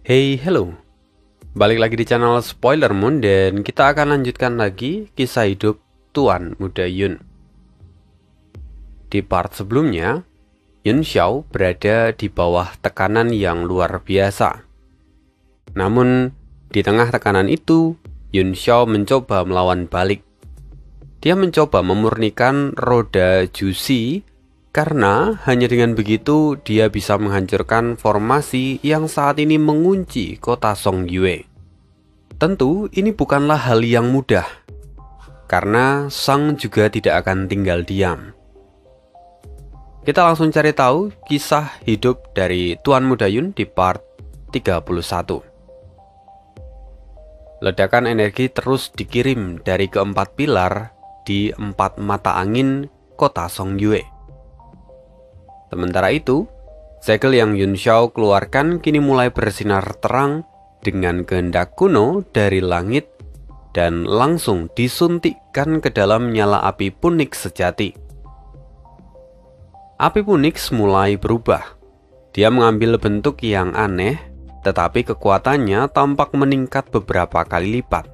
Hey, hello. Balik lagi di channel Spoiler Moon dan kita akan lanjutkan lagi kisah hidup Tuan Muda Yun. Di part sebelumnya, Yun Xiao berada di bawah tekanan yang luar biasa. Namun, di tengah tekanan itu, Yun Xiao mencoba melawan balik. Dia mencoba memurnikan roda Jusi karena hanya dengan begitu dia bisa menghancurkan formasi yang saat ini mengunci kota Songyue. Tentu ini bukanlah hal yang mudah, karena Sang juga tidak akan tinggal diam. Kita langsung cari tahu kisah hidup dari Tuan Muda Yun di part 31. Ledakan energi terus dikirim dari keempat pilar di 4 mata angin kota Songyue. Sementara itu, segel yang Yun Xiao keluarkan kini mulai bersinar terang dengan kehendak kuno dari langit dan langsung disuntikkan ke dalam nyala api Punix sejati. Api Punix mulai berubah. Dia mengambil bentuk yang aneh, tetapi kekuatannya tampak meningkat beberapa kali lipat.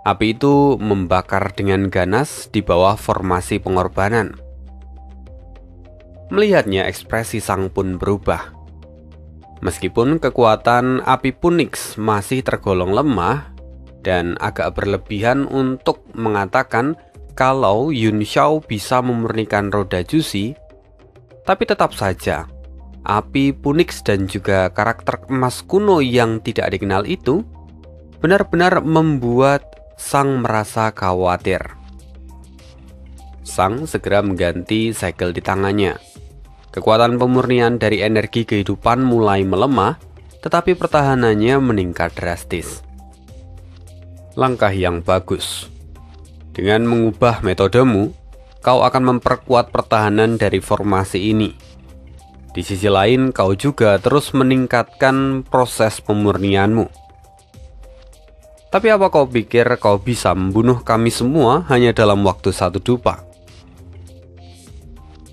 Api itu membakar dengan ganas di bawah formasi pengorbanan. Melihatnya, ekspresi Sang pun berubah. Meskipun kekuatan api Punix masih tergolong lemah dan agak berlebihan untuk mengatakan kalau Yun Xiao bisa memurnikan roda Jusi, tapi tetap saja api Punix dan juga karakter emas kuno yang tidak dikenal itu benar-benar membuat Sang merasa khawatir. Sang segera mengganti segel di tangannya. Kekuatan pemurnian dari energi kehidupan mulai melemah, tetapi pertahanannya meningkat drastis. Langkah yang bagus. Dengan mengubah metodemu, kau akan memperkuat pertahanan dari formasi ini. Di sisi lain, kau juga terus meningkatkan proses pemurnianmu. Tapi apa kau pikir kau bisa membunuh kami semua hanya dalam waktu 1 dupa?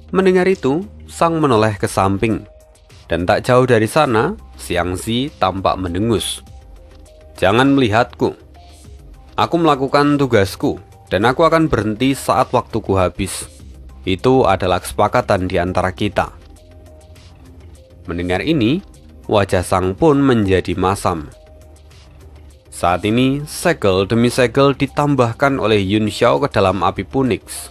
Mendengar itu, Sang menoleh ke samping, dan tak jauh dari sana, Xiangzi tampak mendengus. Jangan melihatku. Aku melakukan tugasku, dan aku akan berhenti saat waktuku habis. Itu adalah kesepakatan di antara kita. Mendengar ini, wajah Sang pun menjadi masam. Saat ini, segel demi segel ditambahkan oleh Yun Xiao ke dalam api Punix.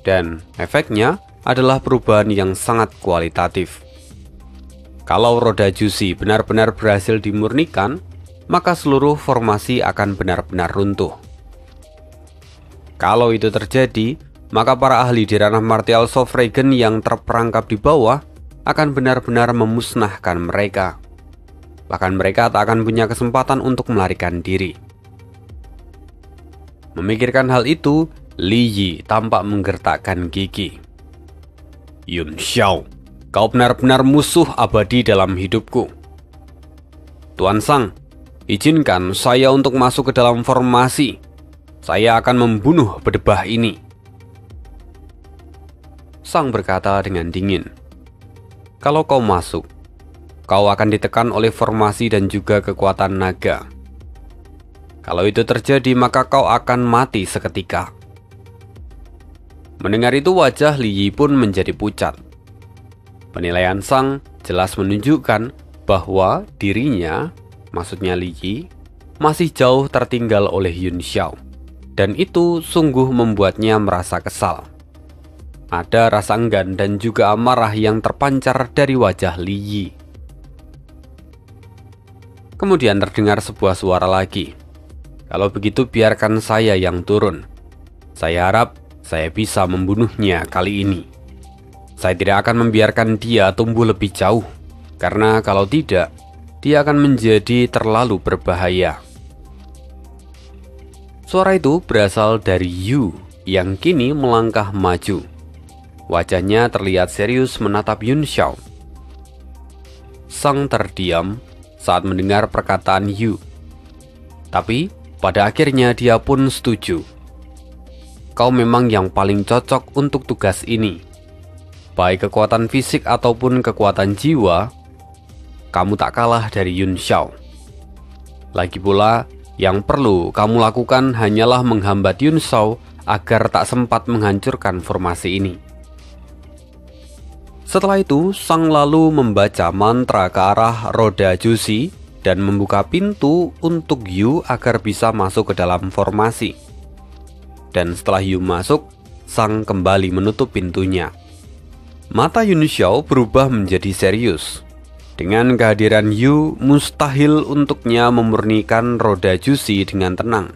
Dan efeknya adalah perubahan yang sangat kualitatif. Kalau roda Jusi benar-benar berhasil dimurnikan, maka seluruh formasi akan benar-benar runtuh. Kalau itu terjadi, maka para ahli di ranah Martial Sovereign yang terperangkap di bawah akan benar-benar memusnahkan mereka. Bahkan mereka tak akan punya kesempatan untuk melarikan diri. Memikirkan hal itu, Li Yi tampak menggertakkan gigi. Yun Xiao, kau benar-benar musuh abadi dalam hidupku. Tuan Sang, izinkan saya untuk masuk ke dalam formasi. Saya akan membunuh berdebah ini. Sang berkata dengan dingin. Kalau kau masuk, kau akan ditekan oleh formasi dan juga kekuatan naga. Kalau itu terjadi, maka kau akan mati seketika. Mendengar itu, wajah Li Yi pun menjadi pucat. Penilaian Sang jelas menunjukkan bahwa dirinya, maksudnya Li Yi, masih jauh tertinggal oleh Yun Xiao. Dan itu sungguh membuatnya merasa kesal. Ada rasa enggan dan juga amarah yang terpancar dari wajah Li Yi. Kemudian terdengar sebuah suara lagi. Kalau begitu biarkan saya yang turun. Saya harap saya bisa membunuhnya kali ini. Saya tidak akan membiarkan dia tumbuh lebih jauh, karena kalau tidak, dia akan menjadi terlalu berbahaya. Suara itu berasal dari Yu yang kini melangkah maju. Wajahnya terlihat serius menatap Yun Xiao. Sang terdiam saat mendengar perkataan Yu. Tapi pada akhirnya dia pun setuju. Kau memang yang paling cocok untuk tugas ini. Baik kekuatan fisik ataupun kekuatan jiwa, kamu tak kalah dari Yun Xiao. Lagi pula, yang perlu kamu lakukan hanyalah menghambat Yun Xiao agar tak sempat menghancurkan formasi ini. Setelah itu, Sang lalu membaca mantra ke arah roda Jusi dan membuka pintu untuk Yu agar bisa masuk ke dalam formasi. Dan setelah Yu masuk, Sang kembali menutup pintunya. Mata Yun Xiao berubah menjadi serius. Dengan kehadiran Yu, mustahil untuknya memurnikan roda Jusi dengan tenang.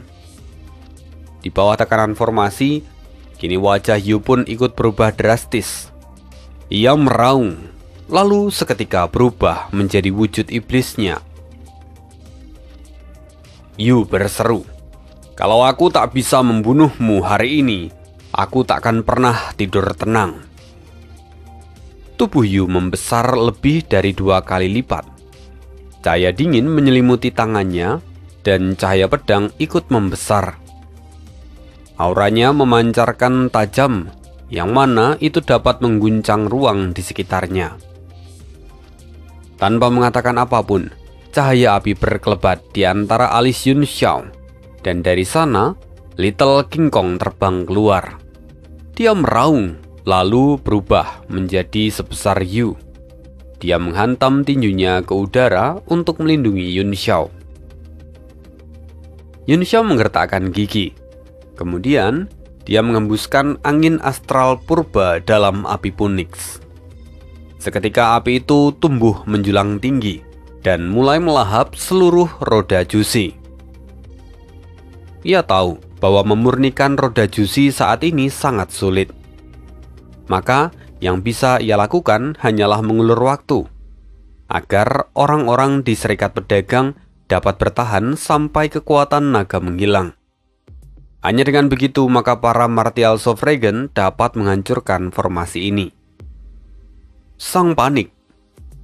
Di bawah tekanan formasi, kini wajah Yu pun ikut berubah drastis. Ia meraung, lalu seketika berubah menjadi wujud iblisnya. Yu berseru, "Kalau aku tak bisa membunuhmu hari ini, aku tak akan pernah tidur tenang." Tubuh Yu membesar lebih dari 2 kali lipat. Cahaya dingin menyelimuti tangannya dan cahaya pedang ikut membesar. Auranya memancarkan tajam, yang mana itu dapat mengguncang ruang di sekitarnya. Tanpa mengatakan apapun, cahaya api berkelebat di antara alis Yun Xiao, dan dari sana, Little King Kong terbang keluar. Dia meraung, lalu berubah menjadi sebesar Yu. Dia menghantam tinjunya ke udara untuk melindungi Yun Xiao. Yun Xiao menggertakkan gigi. Kemudian, dia mengembuskan angin astral purba dalam api Punix. Seketika api itu tumbuh menjulang tinggi dan mulai melahap seluruh roda Jusi. Ia tahu bahwa memurnikan roda Jusi saat ini sangat sulit. Maka yang bisa ia lakukan hanyalah mengulur waktu, agar orang-orang di Serikat Pedagang dapat bertahan sampai kekuatan naga menghilang. Hanya dengan begitu maka para Martial Suffragan dapat menghancurkan formasi ini. Sang panik.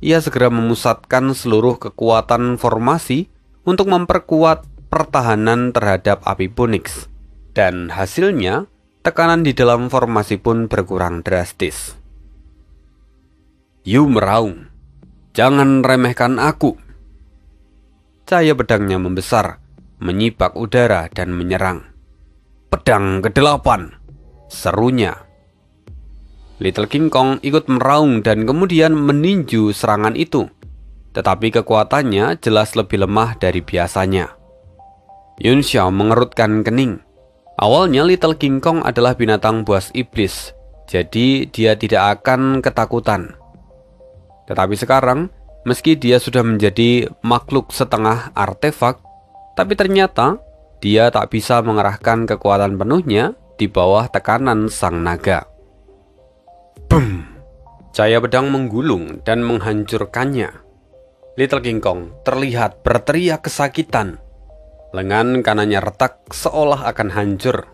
Ia segera memusatkan seluruh kekuatan formasi untuk memperkuat pertahanan terhadap api Punix. Dan hasilnya, tekanan di dalam formasi pun berkurang drastis. Yu meraung, "Jangan remehkan aku." Cahaya pedangnya membesar, menyibak udara dan menyerang. "Pedang ke-8," serunya. Little King Kong ikut meraung dan kemudian meninju serangan itu, tetapi kekuatannya jelas lebih lemah dari biasanya. Yun Xiao mengerutkan kening. Awalnya Little King Kong adalah binatang buas iblis, jadi dia tidak akan ketakutan. Tetapi sekarang, meski dia sudah menjadi makhluk setengah artefak, tapi ternyata dia tak bisa mengerahkan kekuatan penuhnya di bawah tekanan sang naga. Boom! Cahaya pedang menggulung dan menghancurkannya. Little King Kong terlihat berteriak kesakitan. Lengan kanannya retak seolah akan hancur.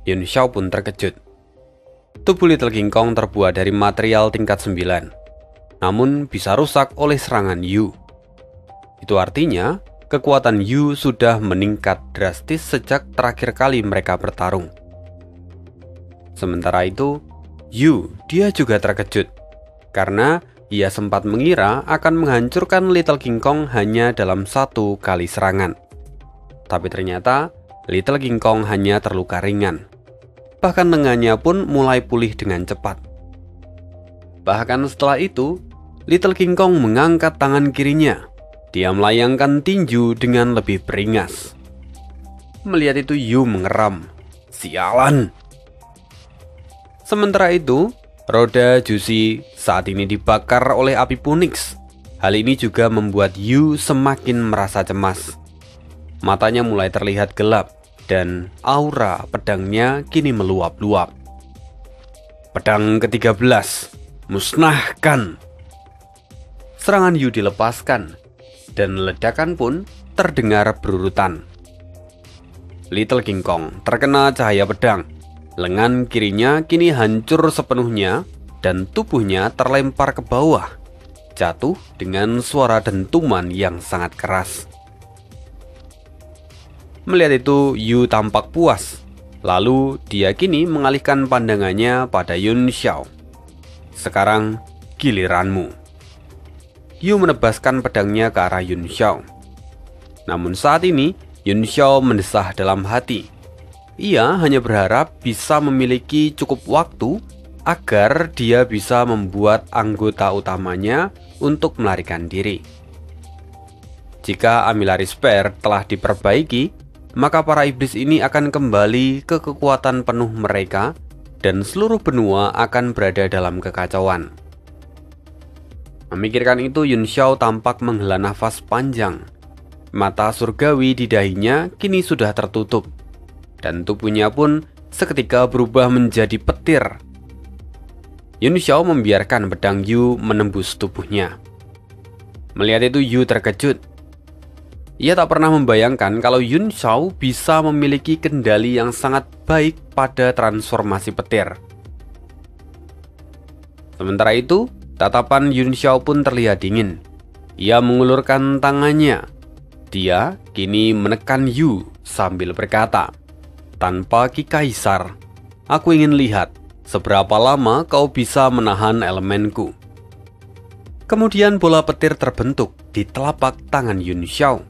Yun Xiao pun terkejut. Tubuh Little King Kong terbuat dari material tingkat 9, namun bisa rusak oleh serangan Yu. Itu artinya, kekuatan Yu sudah meningkat drastis sejak terakhir kali mereka bertarung. Sementara itu, Yu, dia juga terkejut, karena ia sempat mengira akan menghancurkan Little King Kong hanya dalam 1 kali serangan. Tapi ternyata, Little King Kong hanya terluka ringan. Bahkan lengannya pun mulai pulih dengan cepat. Bahkan setelah itu, Little King Kong mengangkat tangan kirinya. Dia melayangkan tinju dengan lebih beringas. Melihat itu, Yu mengeram. "Sialan!" Sementara itu, roda Jusi saat ini dibakar oleh api Punix. Hal ini juga membuat Yu semakin merasa cemas. Matanya mulai terlihat gelap, dan aura pedangnya kini meluap-luap. "Pedang ke-13, musnahkan!" Serangan Yu dilepaskan, dan ledakan pun terdengar berurutan. Little King Kong terkena cahaya pedang. Lengan kirinya kini hancur sepenuhnya, dan tubuhnya terlempar ke bawah, jatuh dengan suara dentuman yang sangat keras. Melihat itu, Yu tampak puas. Lalu dia kini mengalihkan pandangannya pada Yun Xiao. "Sekarang giliranmu." Yu menebaskan pedangnya ke arah Yun Xiao. Namun saat ini, Yun Xiao mendesah dalam hati. Ia hanya berharap bisa memiliki cukup waktu agar dia bisa membuat anggota utamanya untuk melarikan diri. Jika Amilaris Pair telah diperbaiki, maka para iblis ini akan kembali ke kekuatan penuh mereka dan seluruh benua akan berada dalam kekacauan. Memikirkan itu, Yun Xiao tampak menghela nafas panjang. Mata surgawi di dahinya kini sudah tertutup, dan tubuhnya pun seketika berubah menjadi petir. Yun Xiao membiarkan pedang Yu menembus tubuhnya. Melihat itu, Yu terkejut. Ia tak pernah membayangkan kalau Yun Xiao bisa memiliki kendali yang sangat baik pada transformasi petir. Sementara itu, tatapan Yun Xiao pun terlihat dingin. Ia mengulurkan tangannya. Dia kini menekan Yu sambil berkata, "Tanpa Ki Kaisar, aku ingin lihat seberapa lama kau bisa menahan elemenku." Kemudian bola petir terbentuk di telapak tangan Yun Xiao.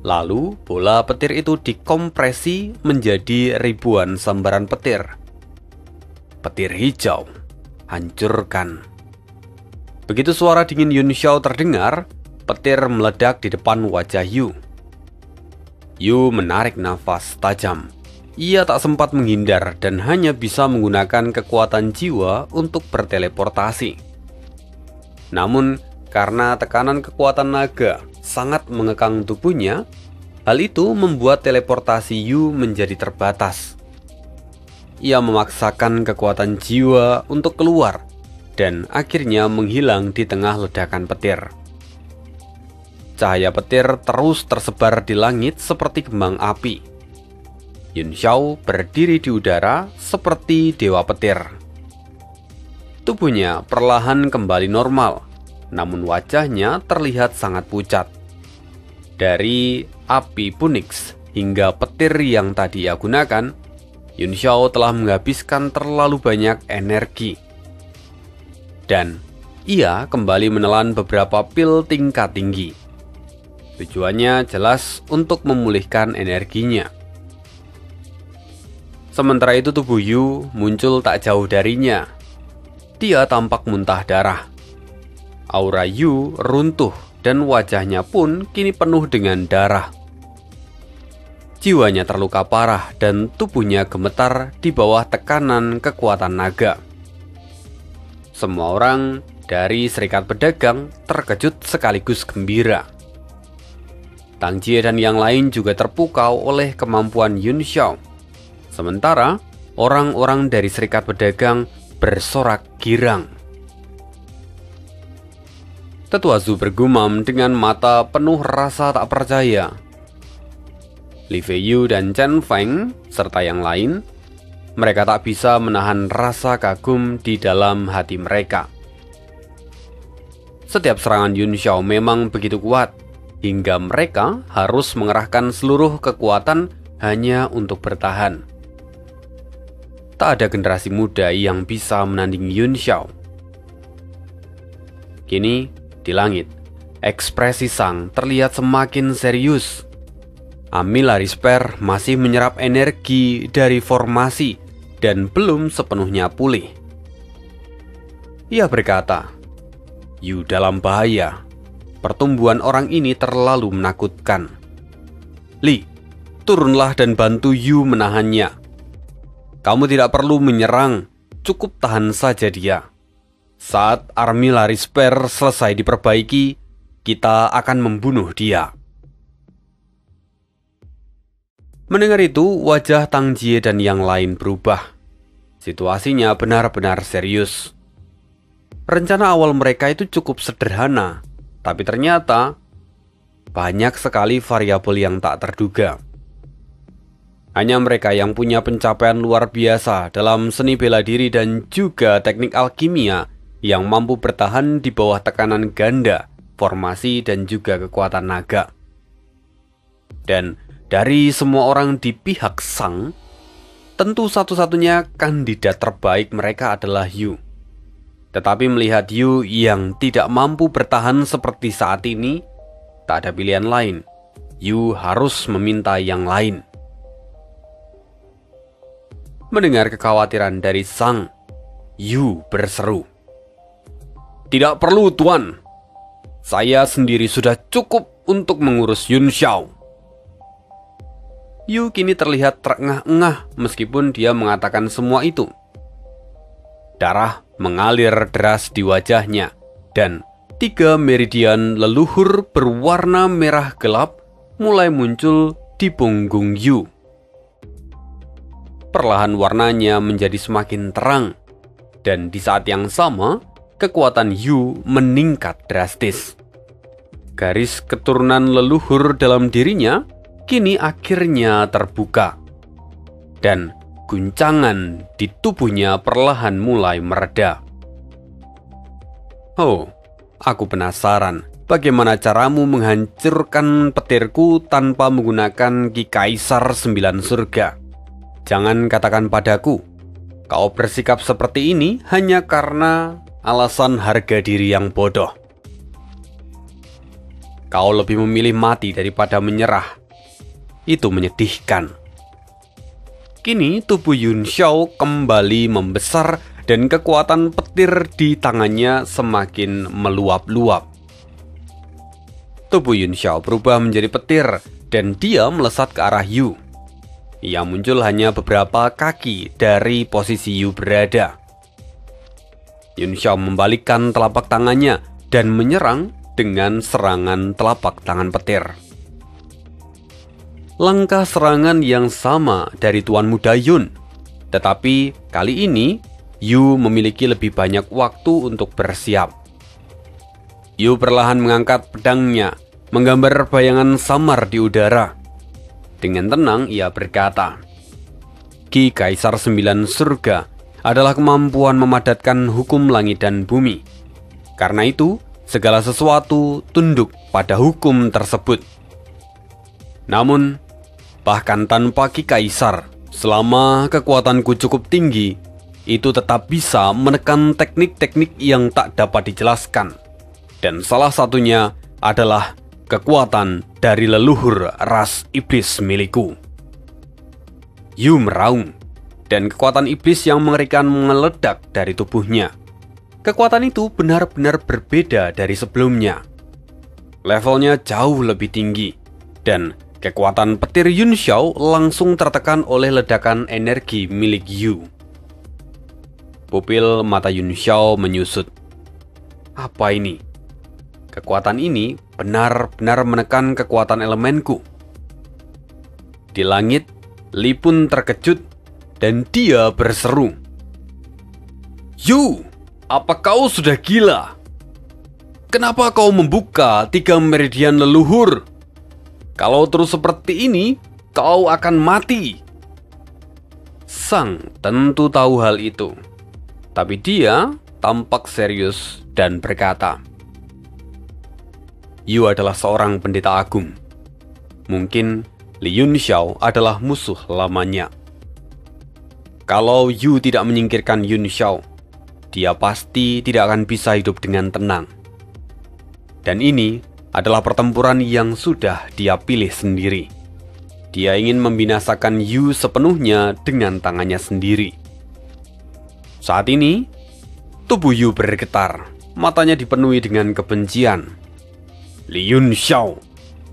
Lalu bola petir itu dikompresi menjadi ribuan sambaran petir. Petir hijau, hancurkan. Begitu suara dingin Yun Xiao terdengar, petir meledak di depan wajah Yu. Yu menarik nafas tajam. Ia tak sempat menghindar dan hanya bisa menggunakan kekuatan jiwa untuk berteleportasi. Namun, karena tekanan kekuatan naga sangat mengekang tubuhnya, hal itu membuat teleportasi Yu menjadi terbatas. Ia memaksakan kekuatan jiwa untuk keluar dan akhirnya menghilang di tengah ledakan petir. Cahaya petir terus tersebar di langit seperti kembang api. Yun Xiao berdiri di udara seperti dewa petir. Tubuhnya perlahan kembali normal, namun wajahnya terlihat sangat pucat. Dari api Punix hingga petir yang tadi ia gunakan, Yun Xiao telah menghabiskan terlalu banyak energi. Dan ia kembali menelan beberapa pil tingkat tinggi. Tujuannya jelas untuk memulihkan energinya. Sementara itu tubuh Yu muncul tak jauh darinya. Dia tampak muntah darah. Aura Yu runtuh dan wajahnya pun kini penuh dengan darah. Jiwanya terluka parah dan tubuhnya gemetar di bawah tekanan kekuatan naga. Semua orang dari Serikat Pedagang terkejut sekaligus gembira. Tang Jie dan yang lain juga terpukau oleh kemampuan Yun Xiao. Sementara orang-orang dari Serikat Pedagang bersorak girang. Tetua Zhu bergumam dengan mata penuh rasa tak percaya. Li Feiyu dan Chen Feng serta yang lain, mereka tak bisa menahan rasa kagum di dalam hati mereka. Setiap serangan Yun Xiao memang begitu kuat, hingga mereka harus mengerahkan seluruh kekuatan hanya untuk bertahan. Tak ada generasi muda yang bisa menandingi Yun Xiao. Kini, di langit, ekspresi Sang terlihat semakin serius. Amilaris Pair masih menyerap energi dari formasi dan belum sepenuhnya pulih. Ia berkata, "Yu dalam bahaya. Pertumbuhan orang ini terlalu menakutkan. Li, turunlah dan bantu Yu menahannya. Kamu tidak perlu menyerang, cukup tahan saja dia. Saat Amilaris Pair selesai diperbaiki, kita akan membunuh dia." Mendengar itu, wajah Tang Jie dan yang lain berubah. Situasinya benar-benar serius. Rencana awal mereka itu cukup sederhana, tapi ternyata banyak sekali variabel yang tak terduga. Hanya mereka yang punya pencapaian luar biasa dalam seni bela diri dan juga teknik alkimia yang mampu bertahan di bawah tekanan ganda, formasi, dan juga kekuatan naga. Dan dari semua orang di pihak Sang, tentu satu-satunya kandidat terbaik mereka adalah Yu. Tetapi melihat Yu yang tidak mampu bertahan seperti saat ini, tak ada pilihan lain. Yu harus meminta yang lain. Mendengar kekhawatiran dari Sang, Yu berseru, "Tidak perlu, Tuan. Saya sendiri sudah cukup untuk mengurus Yun Xiao." Yu kini terlihat terengah-engah meskipun dia mengatakan semua itu. Darah mengalir deras di wajahnya dan 3 meridian leluhur berwarna merah gelap mulai muncul di punggung Yu. Perlahan warnanya menjadi semakin terang, dan di saat yang sama, kekuatan Yu meningkat drastis. Garis keturunan leluhur dalam dirinya kini akhirnya terbuka, dan guncangan di tubuhnya perlahan mulai mereda. "Oh, aku penasaran bagaimana caramu menghancurkan petirku tanpa menggunakan Ki Kaisar 9 surga. Jangan katakan padaku, kau bersikap seperti ini hanya karena alasan harga diri yang bodoh. Kau lebih memilih mati daripada menyerah. Itu menyedihkan." Kini tubuh Yun Xiao kembali membesar dan kekuatan petir di tangannya semakin meluap-luap. Tubuh Yun Xiao berubah menjadi petir dan dia melesat ke arah Yu. Ia muncul hanya beberapa kaki dari posisi Yu berada. Yun Xiao membalikkan telapak tangannya dan menyerang dengan serangan telapak tangan petir. Langkah serangan yang sama dari Tuan Muda Yun, tetapi kali ini Yu memiliki lebih banyak waktu untuk bersiap. Yu perlahan mengangkat pedangnya, menggambar bayangan samar di udara. Dengan tenang ia berkata, "Ki Kaisar 9 surga adalah kemampuan memadatkan hukum langit dan bumi. Karena itu, segala sesuatu tunduk pada hukum tersebut. Namun, bahkan tanpa Ki Kaisar, selama kekuatanku cukup tinggi, itu tetap bisa menekan teknik-teknik yang tak dapat dijelaskan. Dan salah satunya adalah kekuatan dari leluhur ras iblis milikku." Yu meraung, dan kekuatan iblis yang mengerikan meledak dari tubuhnya. Kekuatan itu benar-benar berbeda dari sebelumnya. Levelnya jauh lebih tinggi, dan kekuatan petir Yun Xiao langsung tertekan oleh ledakan energi milik Yu. Pupil mata Yun Xiao menyusut. Apa ini? Kekuatan ini benar-benar menekan kekuatan elemenku. Di langit, Li pun terkejut dan dia berseru, "Yu, apa kau sudah gila? Kenapa kau membuka 3 meridian leluhur? Kalau terus seperti ini, kau akan mati." Sang tentu tahu hal itu, tapi dia tampak serius dan berkata, "Yu adalah seorang pendeta agung. Mungkin Li Yun Xiao adalah musuh lamanya. Kalau Yu tidak menyingkirkan Yun Xiao, dia pasti tidak akan bisa hidup dengan tenang. Dan ini adalah pertempuran yang sudah dia pilih sendiri. Dia ingin membinasakan Yu sepenuhnya dengan tangannya sendiri." Saat ini, tubuh Yu bergetar, matanya dipenuhi dengan kebencian. "Li Yun Xiao,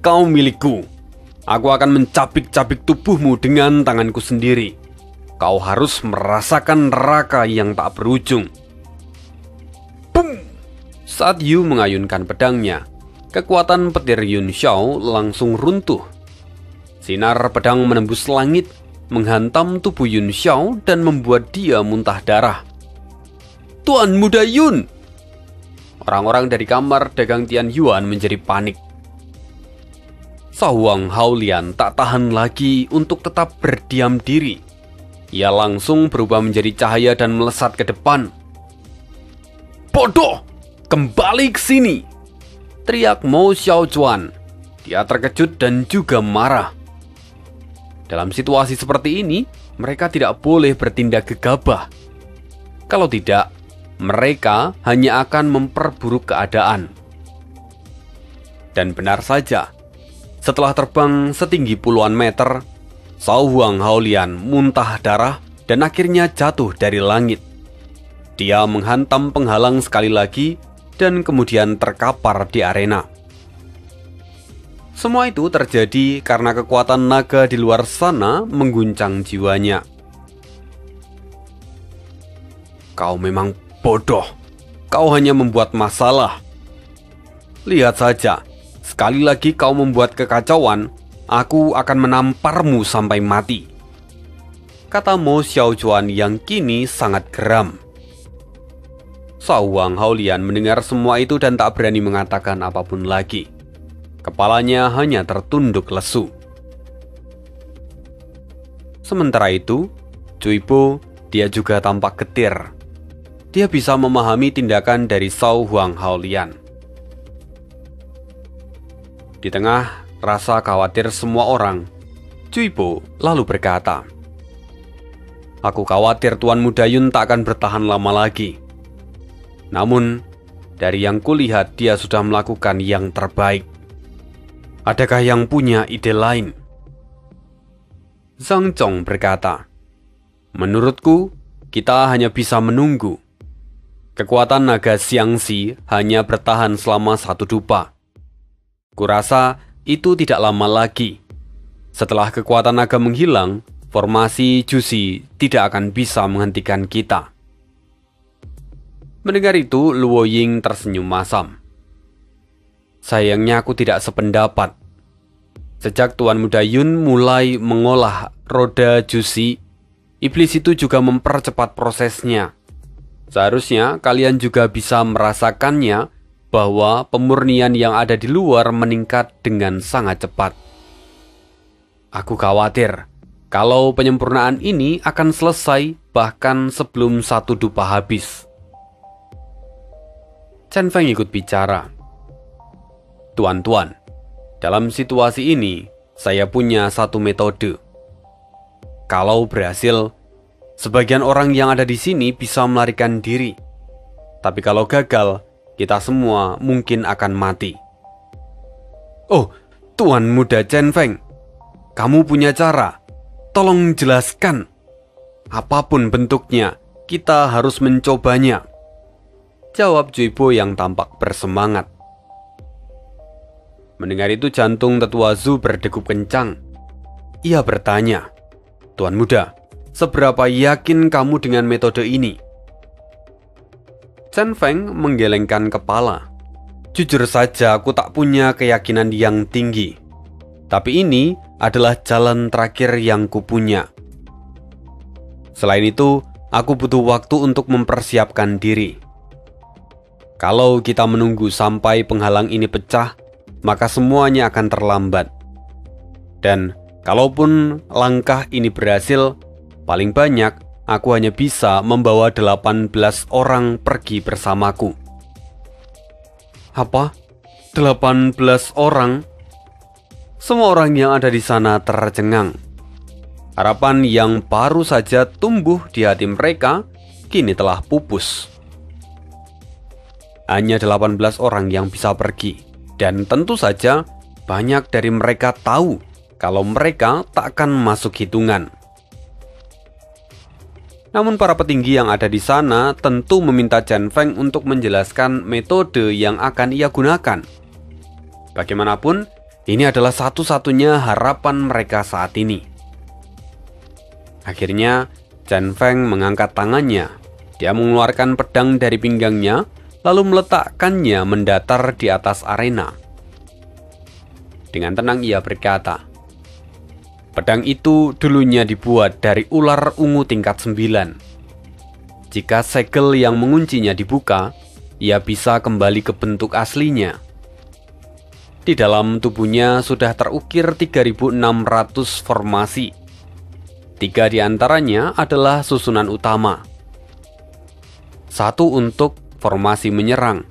kau milikku. Aku akan mencabik-cabik tubuhmu dengan tanganku sendiri. Kau harus merasakan neraka yang tak berujung." Boom! Saat Yu mengayunkan pedangnya, kekuatan petir Yun Xiao langsung runtuh. Sinar pedang menembus langit, menghantam tubuh Yun Xiao dan membuat dia muntah darah. "Tuan Muda Yun!" Orang-orang dari kamar dagang Tian Yuan menjadi panik. Sahuang Haolian tak tahan lagi untuk tetap berdiam diri. Ia langsung berubah menjadi cahaya dan melesat ke depan. "Bodoh! Kembali ke sini!" teriak Mo Xiaojuan. Dia terkejut dan juga marah. Dalam situasi seperti ini, mereka tidak boleh bertindak gegabah. Kalau tidak, mereka hanya akan memperburuk keadaan. Dan benar saja, setelah terbang setinggi puluhan meter, Cao Huang Haolian muntah darah dan akhirnya jatuh dari langit. Dia menghantam penghalang sekali lagi dan kemudian terkapar di arena. Semua itu terjadi karena kekuatan naga di luar sana mengguncang jiwanya. Kau memang bodoh. Kau hanya membuat masalah. Lihat saja, sekali lagi kau membuat kekacauan, aku akan menamparmu sampai mati, kata Mo Xiaojuan yang kini sangat geram. Cao Huang Haolian mendengar semua itu dan tak berani mengatakan apapun lagi. Kepalanya hanya tertunduk lesu. Sementara itu, Cui Bo, dia juga tampak getir. Dia bisa memahami tindakan dari Cao Huang Haolian. Di tengah rasa khawatir semua orang, Cui Bo lalu berkata, "Aku khawatir Tuan Muda Yun tak akan bertahan lama lagi. Namun, dari yang kulihat dia sudah melakukan yang terbaik. Adakah yang punya ide lain?" Zhang Zhong berkata, "Menurutku, kita hanya bisa menunggu. Kekuatan naga Xiangxi hanya bertahan selama 1 dupa. Kurasa itu tidak lama lagi. Setelah kekuatan naga menghilang, formasi Jusi tidak akan bisa menghentikan kita." Mendengar itu, Luo Ying tersenyum masam. "Sayangnya aku tidak sependapat. Sejak Tuan Muda Yun mulai mengolah roda Jusi, iblis itu juga mempercepat prosesnya. Seharusnya kalian juga bisa merasakannya bahwa pemurnian yang ada di luar meningkat dengan sangat cepat. Aku khawatir kalau penyempurnaan ini akan selesai bahkan sebelum 1 dupa habis." Chen Feng ikut bicara. "Tuan-tuan, dalam situasi ini saya punya 1 metode. Kalau berhasil, sebagian orang yang ada di sini bisa melarikan diri. Tapi kalau gagal, kita semua mungkin akan mati." "Oh, Tuan Muda Chen Feng, kamu punya cara. Tolong jelaskan. Apapun bentuknya, kita harus mencobanya," jawab Cui Bo yang tampak bersemangat. Mendengar itu jantung tetua Zhu berdegup kencang. Ia bertanya, "Tuan Muda, seberapa yakin kamu dengan metode ini?" Chen Feng menggelengkan kepala. "Jujur saja aku tak punya keyakinan yang tinggi. Tapi ini adalah jalan terakhir yang kupunya. Selain itu, aku butuh waktu untuk mempersiapkan diri. Kalau kita menunggu sampai penghalang ini pecah, maka semuanya akan terlambat. Dan kalaupun langkah ini berhasil, paling banyak aku hanya bisa membawa 18 orang pergi bersamaku." "Apa? 18 orang?" Semua orang yang ada di sana tercengang. Harapan yang baru saja tumbuh di hati mereka kini telah pupus. Hanya 18 orang yang bisa pergi. Dan tentu saja banyak dari mereka tahu kalau mereka tak akan masuk hitungan. Namun para petinggi yang ada di sana tentu meminta Chen Feng untuk menjelaskan metode yang akan ia gunakan. Bagaimanapun, ini adalah satu-satunya harapan mereka saat ini. Akhirnya, Chen Feng mengangkat tangannya. Dia mengeluarkan pedang dari pinggangnya, lalu meletakkannya mendatar di atas arena. Dengan tenang ia berkata, "Pedang itu dulunya dibuat dari ular ungu tingkat 9. Jika segel yang menguncinya dibuka, ia bisa kembali ke bentuk aslinya. Di dalam tubuhnya sudah terukir 3.600 formasi. 3 di antaranya adalah susunan utama. 1 untuk formasi menyerang,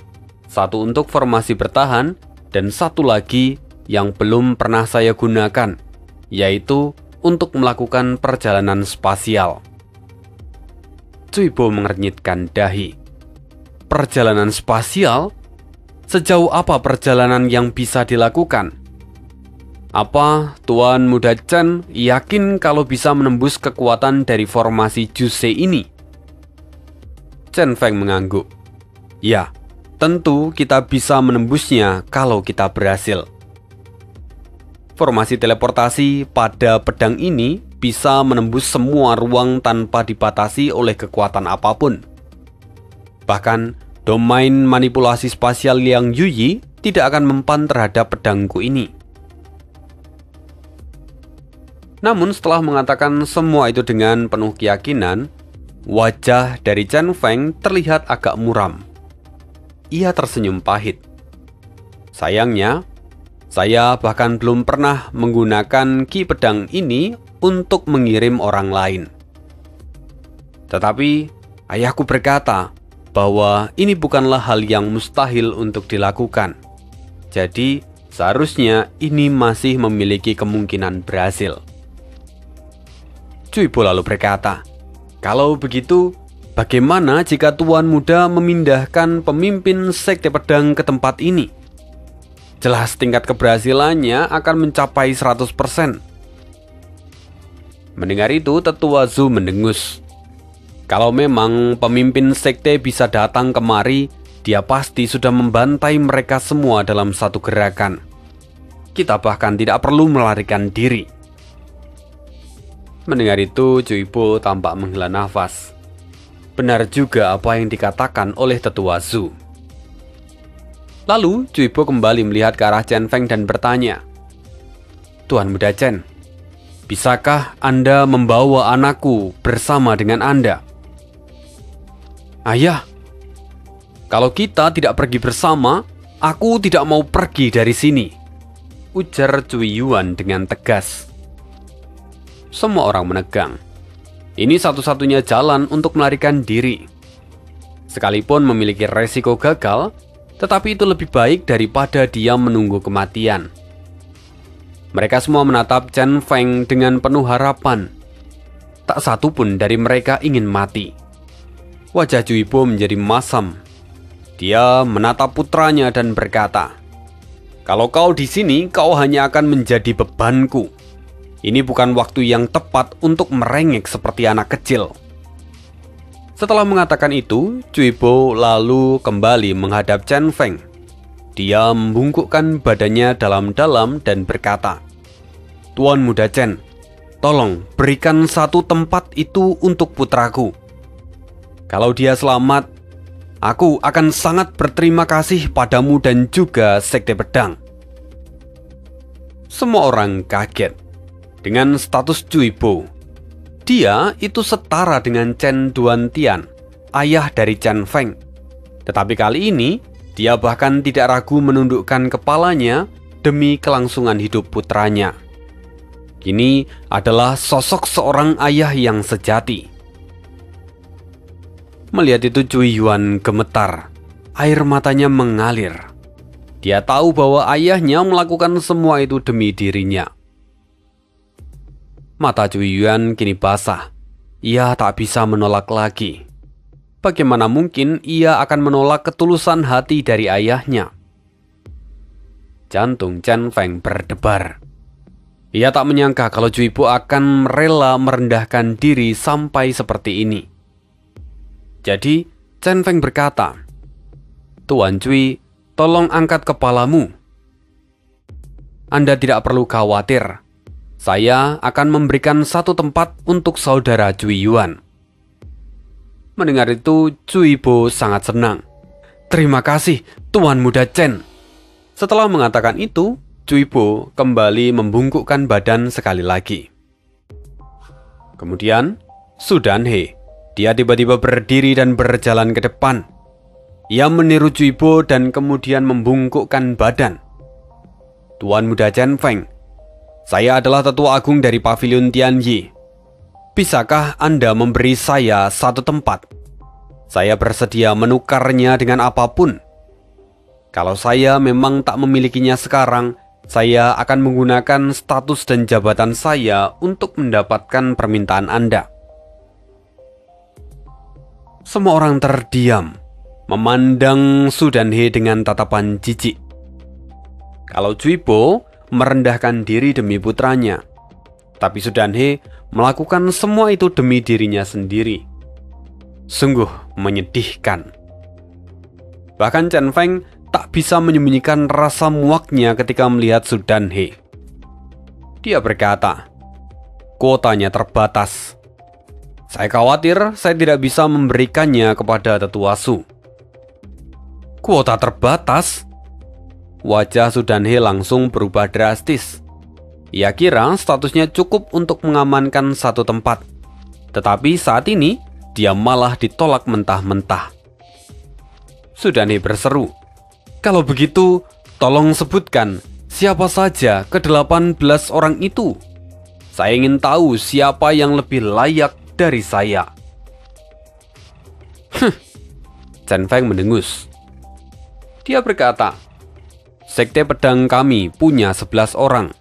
1 untuk formasi bertahan, dan 1 lagi yang belum pernah saya gunakan, yaitu untuk melakukan perjalanan spasial." Cui Bo mengernyitkan dahi. perjalanan spasial? Sejauh apa perjalanan yang bisa dilakukan? Apa Tuan Muda Chen yakin kalau bisa menembus kekuatan dari formasi Jusei ini? Chen Feng mengangguk. Ya, tentu kita bisa menembusnya kalau kita berhasil. Formasi teleportasi pada pedang ini bisa menembus semua ruang tanpa dibatasi oleh kekuatan apapun. Bahkan, domain manipulasi spasial Liang Yuyi tidak akan mempan terhadap pedangku ini. Namun setelah mengatakan semua itu dengan penuh keyakinan, wajah dari Chen Feng terlihat agak muram. Ia tersenyum pahit. Sayangnya, saya bahkan belum pernah menggunakan ki pedang ini untuk mengirim orang lain. Tetapi, ayahku berkata bahwa ini bukanlah hal yang mustahil untuk dilakukan. Jadi, seharusnya ini masih memiliki kemungkinan berhasil. Cui Po lalu berkata, kalau begitu, bagaimana jika Tuan Muda memindahkan pemimpin sekte pedang ke tempat ini? Jelas tingkat keberhasilannya akan mencapai 100%. Mendengar itu, Tetua Zhu mendengus. Kalau memang pemimpin sekte bisa datang kemari, dia pasti sudah membantai mereka semua dalam satu gerakan. Kita bahkan tidak perlu melarikan diri. Mendengar itu, Cui Po tampak menghela nafas. Benar juga apa yang dikatakan oleh Tetua Zhu. Lalu, Cui Po kembali melihat ke arah Chen Feng dan bertanya, Tuan Muda Chen, bisakah Anda membawa anakku bersama dengan Anda? Ayah, kalau kita tidak pergi bersama, aku tidak mau pergi dari sini, ujar Cui Yuan dengan tegas. Semua orang menegang. Ini satu-satunya jalan untuk melarikan diri. Sekalipun memiliki resiko gagal, tetapi itu lebih baik daripada dia menunggu kematian. Mereka semua menatap Chen Feng dengan penuh harapan. Tak satu pun dari mereka ingin mati. Wajah Cui Po menjadi masam. Dia menatap putranya dan berkata, kalau kau di sini, kau hanya akan menjadi bebanku. Ini bukan waktu yang tepat untuk merengek seperti anak kecil. Setelah mengatakan itu, Cui Po lalu kembali menghadap Chen Feng. Dia membungkukkan badannya dalam-dalam dan berkata, Tuan Muda Chen, tolong berikan satu tempat itu untuk putraku. Kalau dia selamat, aku akan sangat berterima kasih padamu dan juga Sekte Pedang. Semua orang kaget dengan status Cui Po. Dia itu setara dengan Chen Duantian, ayah dari Chen Feng. Tetapi kali ini, dia bahkan tidak ragu menundukkan kepalanya demi kelangsungan hidup putranya. Ini adalah sosok seorang ayah yang sejati. Melihat itu Cui Yuan gemetar. Air matanya mengalir. Dia tahu bahwa ayahnya melakukan semua itu demi dirinya. Mata Cui Yuan kini basah. Ia tak bisa menolak lagi. Bagaimana mungkin ia akan menolak ketulusan hati dari ayahnya? Jantung Chen Feng berdebar. Ia tak menyangka kalau Cui Po akan rela merendahkan diri sampai seperti ini. Jadi, Chen Feng berkata, Tuan Cui, tolong angkat kepalamu. Anda tidak perlu khawatir. Saya akan memberikan satu tempat untuk saudara Cui Yuan. Mendengar itu, Cui Po sangat senang. Terima kasih, Tuan Muda Chen. Setelah mengatakan itu, Cui Po kembali membungkukkan badan sekali lagi. Kemudian, Su Danhe. Dia tiba-tiba berdiri dan berjalan ke depan. Ia meniru Cui Po dan kemudian membungkukkan badan. Tuan Muda Chen Feng, saya adalah tetua agung dari Pavilion Tianyi. Bisakah Anda memberi saya satu tempat? Saya bersedia menukarnya dengan apapun. Kalau saya memang tak memilikinya sekarang, saya akan menggunakan status dan jabatan saya untuk mendapatkan permintaan Anda. Semua orang terdiam. memandang Su Danhe dengan tatapan jijik. Kalau Cui Bo merendahkan diri demi putranya, tapi Su Danhe melakukan semua itu demi dirinya sendiri. Sungguh menyedihkan. Bahkan Chen Feng tak bisa menyembunyikan rasa muaknya ketika melihat Su Danhe. Dia berkata, "Kuotanya terbatas. Saya khawatir saya tidak bisa memberikannya kepada tetua Su." "Kuota terbatas?" Wajah Su Danhe langsung berubah drastis. Ia kira statusnya cukup untuk mengamankan satu tempat. Tetapi saat ini, dia malah ditolak mentah-mentah. Su Danhe berseru, "Kalau begitu, tolong sebutkan siapa saja ke-18 orang itu. Saya ingin tahu siapa yang lebih layak dari saya." Chen Feng mendengus. Dia berkata, "Sekte pedang kami punya 11 orang.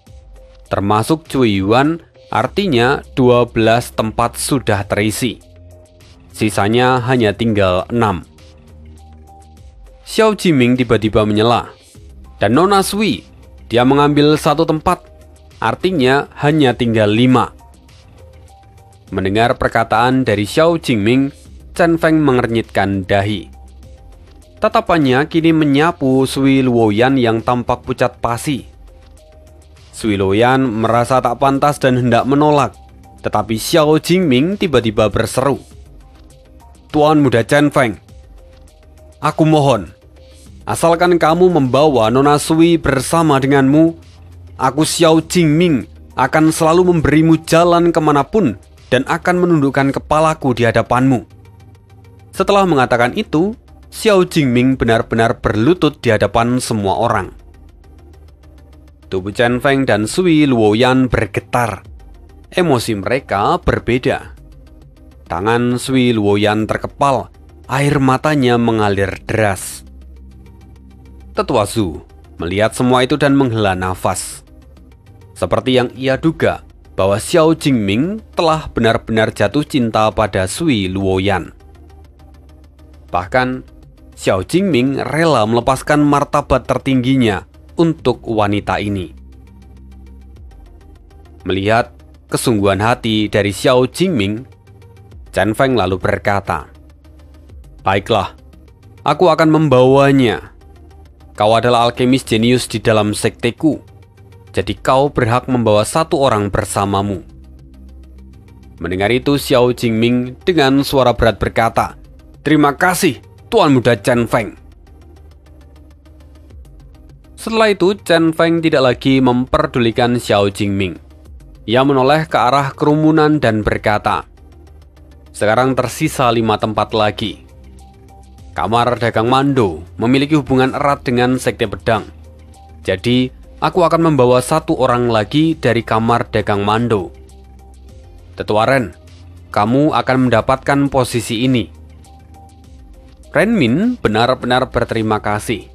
Termasuk Cui Yuan, artinya 12 tempat sudah terisi. Sisanya hanya tinggal 6. Xiao Jiming tiba-tiba menyela. "Dan Nona Sui, dia mengambil satu tempat, artinya hanya tinggal 5. Mendengar perkataan dari Xiao Jingming, Chen Feng mengernyitkan dahi. Tatapannya kini menyapu Sui Luoyan yang tampak pucat pasi. Sui Luoyan merasa tak pantas dan hendak menolak, tetapi Xiao Jingming tiba-tiba berseru, "Tuan Muda Chen Feng, aku mohon, asalkan kamu membawa Nona Sui bersama denganmu, aku Xiao Jingming akan selalu memberimu jalan kemanapun dan akan menundukkan kepalaku di hadapanmu." Setelah mengatakan itu, Xiao Jingming benar-benar berlutut di hadapan semua orang. Tubuh Chen Feng dan Sui Luoyan bergetar. Emosi mereka berbeda. Tangan Sui Luoyan terkepal, air matanya mengalir deras. Tetua Su melihat semua itu dan menghela nafas. Seperti yang ia duga, bahwa Xiao Jingming telah benar-benar jatuh cinta pada Sui Luoyan. Bahkan, Xiao Jingming rela melepaskan martabat tertingginya untuk wanita ini. Melihat kesungguhan hati dari Xiao Jingming, Chen Feng lalu berkata, "Baiklah, aku akan membawanya. Kau adalah alkemis jenius di dalam sekteku, jadi kau berhak membawa satu orang bersamamu." Mendengar itu, Xiao Jingming dengan suara berat berkata, "Terima kasih, Tuan Muda Chen Feng." Setelah itu, Chen Feng tidak lagi memperdulikan Xiao Jingming. Ia menoleh ke arah kerumunan dan berkata, "Sekarang tersisa 5 tempat lagi. Kamar Dagang Mando memiliki hubungan erat dengan Sekte Pedang. Jadi, aku akan membawa satu orang lagi dari Kamar Dagang Mando. Tetua Ren, kamu akan mendapatkan posisi ini." Renmin benar-benar berterima kasih.